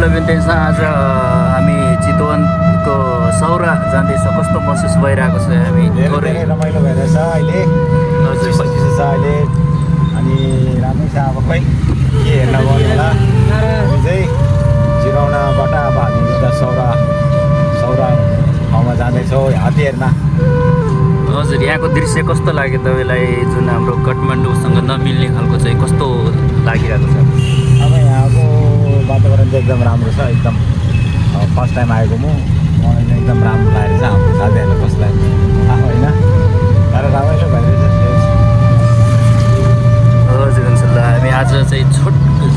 Hello भिन्टेन्स आज हामी चितवनको सौरा जाँदैछ कस्तो महसुस भइरहेको छ हामी धेरै रमाइलो भइरहेछ अहिले हजुर चिसो छ अहिले अनि राम्रै छ अब खै के हेर्न गयो होला हामी चाहिँ जिराउनाबाट अब हामी उता सौरा ठाउँमा जाँदैछौँ हात्ती हेर्न हजुर यहाँको दृश्य कस्तो लाग्यो तपाईँलाई जुन हाम्रो काठमाडौँसँग नमिल्ने खालको चाहिँ कस्तो लागिरहेको छ अब यहाँको वातावरण चाहिँ एकदम राम्रो छ एकदम फर्स्ट टाइम आएको म मलाई चाहिँ एकदम राम्रो लागेको छ हाम्रो साथीहरूलाई कसलाई थाहा होइन तर रमाइलो भइरहेछ हजुर हुन्छ ल हामी आज चाहिँ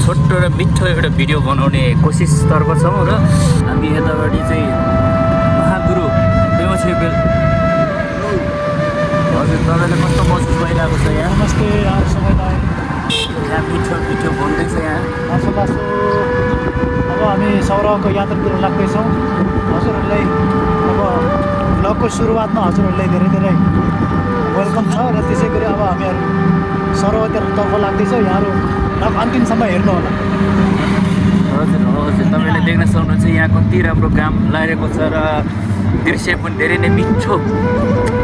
छोटो र मिठो एउटा भिडियो बनाउने कोसिसतर्फ छौँ र हामी यतापट्टि चाहिँ महागुरु पेमा छेपेल हजुर तपाईँलाई कस्तो महसुस भइरहेको छ यहाँ नमस्ते यहाँ सबैलाई यहाँ मिठो मिठो भन्दैछ यहाँ लासो अब हामी सौराको यात्रातिर लाग्दैछौँ हजुरहरूलाई अब ब्लगको सुरुवातमा हजुरहरूलाई धेरै धेरै वेलकम छ र त्यसै गरी अब हामीहरू सौरातर्फ लाग्दैछौँ यहाँहरू अन्तिमसम्म हेर्नु होला हजुर हजुर तपाईँले देख्न सक्नुहुन्छ यहाँ कति राम्रो काम लागेको छ र दृश्य पनि धेरै नै मिठो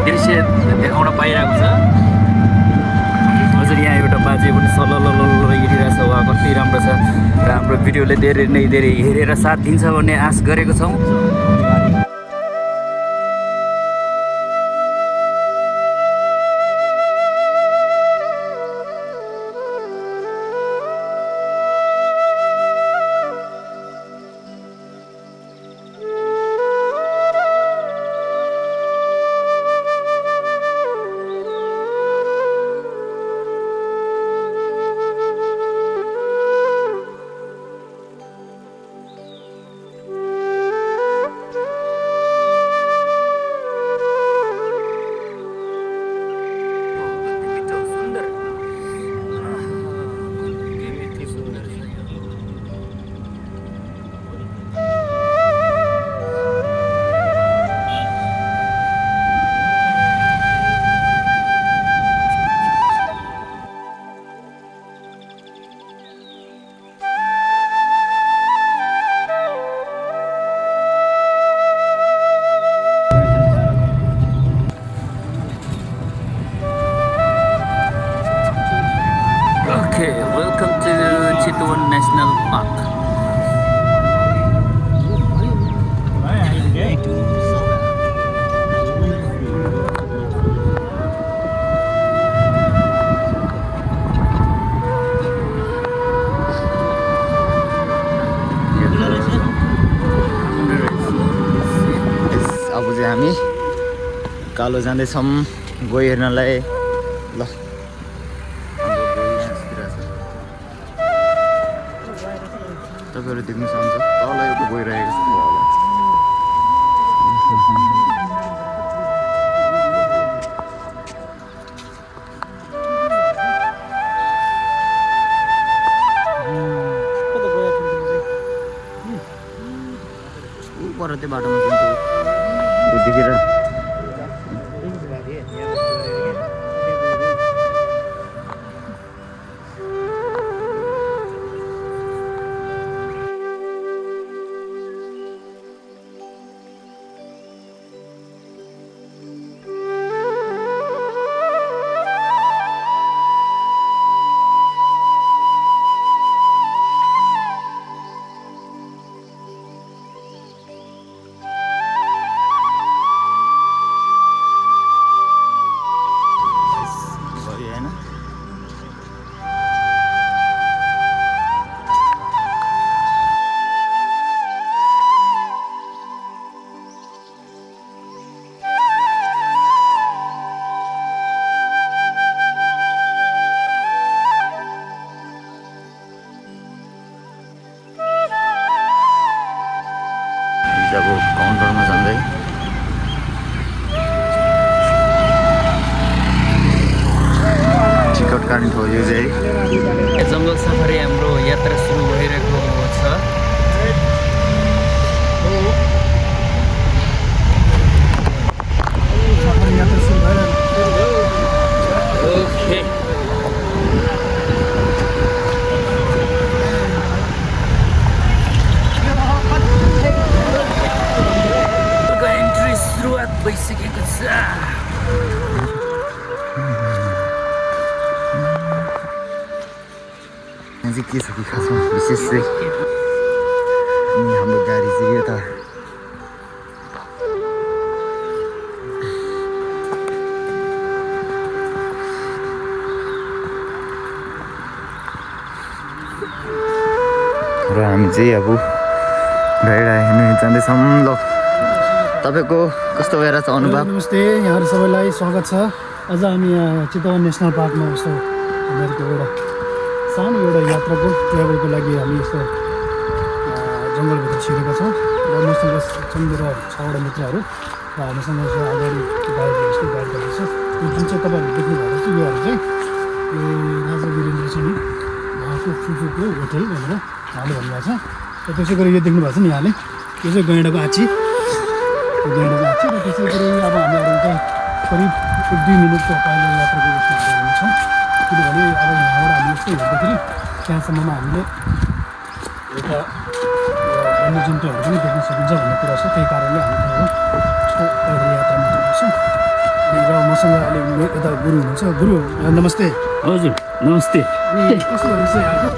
दृश्य देखाउन पाइरहेको छ हजुर यहाँ एउटा बाजे पनि सलल हिँडिरहेको छ वा कति राम्रो छ र हाम्रो भिडियोले धेरै हेरेर साथ दिन्छ भन्ने आश गरेको छौँ Okay, welcome to Chitwan National Park. अब चाहिँ हामी कालो जाँदैछौँ गइ हेर्नलाई ल तपाईँहरू देख्न सक्नुहुन्छ तल एउटा गइरहेको छ पर त्यो बाटोमा देखेर अब काउन्टरमा जाँदै टिकट काट्ने ठाउँ यो चाहिँ जङ्गल सफारी हाम्रो यात्रा सुरु भइरहेको छ ओके यहाँ चाहिँ के छ कि खासमा विशेष चाहिँ अनि हाम्रो गाडी चाहिँ यता र हामी चाहिँ अब गइरहेको जाँदैछौँ। ल तपाईँको कस्तो भएर छ अनुभव? नमस्ते, यहाँहरू सबैलाई स्वागत छ। आज हामी यहाँ चितवन नेसनल पार्कमा यस्तो हामीहरूको एउटा सानो एउटा यात्राको ट्राभलको लागि हामी यस्तो जङ्गलभित्र छिरेका छौँ र मसँग छन् मेरो 6वटा मित्रहरू र हामीसँग यसो अगाडि गाइड जस्तो गाइड गर्दैछ। यो जुन चाहिँ तपाईँहरूले देख्नु भएको छ योहरू चाहिँ यो राजा वीरेन्द्र सिंह उहाँको फुपूको होटल भनेर उहाँले भन्नुभएको छ। र त्यसै गरी यो देख्नु भएको छ नि यहाँले, यो चाहिँ गैँडाको आँची, गैँडाको आँची। र त्यसै गरी अब हामीहरू चाहिँ करिब 1-2 मिनटको पहिलो यात्राको उसमा हुनेछौँ, किनभने अब यहाँबाट हामी यस्तो हेर्दाखेरि त्यहाँसम्ममा हामीले एउटा वन्यजन्तुहरू पनि देख्न सकिन्छ भन्ने कुरा छ। त्यही कारणले हामी यस्तो पैदल यात्रामा जाँदैछौँ। र मसँग अहिले यता गुरु हुनुहुन्छ। गुरु नमस्ते। हजुर नमस्ते। अनि कस्तो हुनुहुन्छ यहाँको?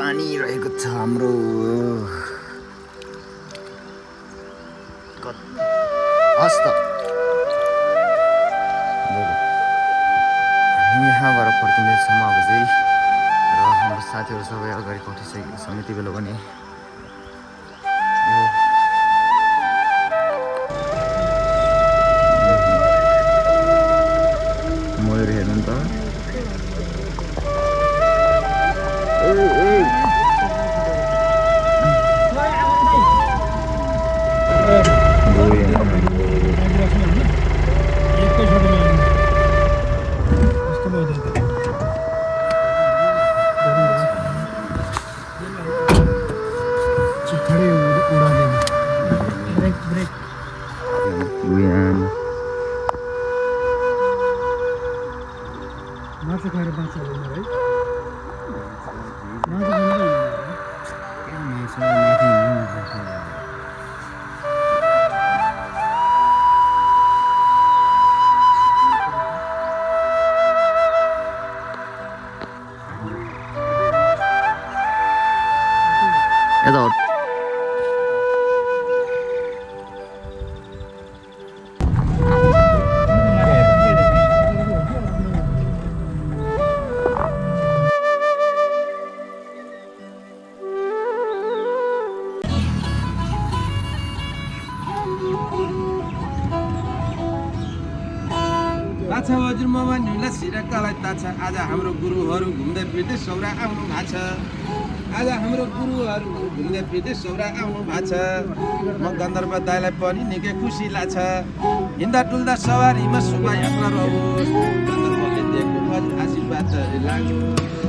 पानी रहेको छ हाम्रो हस् त। हामी यहाँबाट फर्किँदैछौँ अब चाहिँ, र हाम्रो साथीहरू सबै अगाडि उठिसकेको छ। यति बेला पनि यो मयूर हेर्नु नि त। मासु खाएर बाँच्छ होइन है? यता ताछा हजुरमामा न्युला सिरकालाई ताछा। आज हाम्रो गुरुहरू घुम्दै फिर्दै सौरा आउनु भएको छ। आज हाम्रो गुरुहरू घुम्दै फिर्दै सौरा आउनु भएको छ। म गन्धर्व दाइलाई पनि निकै खुसी लाग्छ। हिँड्दा डुल्दा सवारीमा शोभायात्रा रहोस्, गन्धर्वले दिएको आशीर्वाद लाग्यो।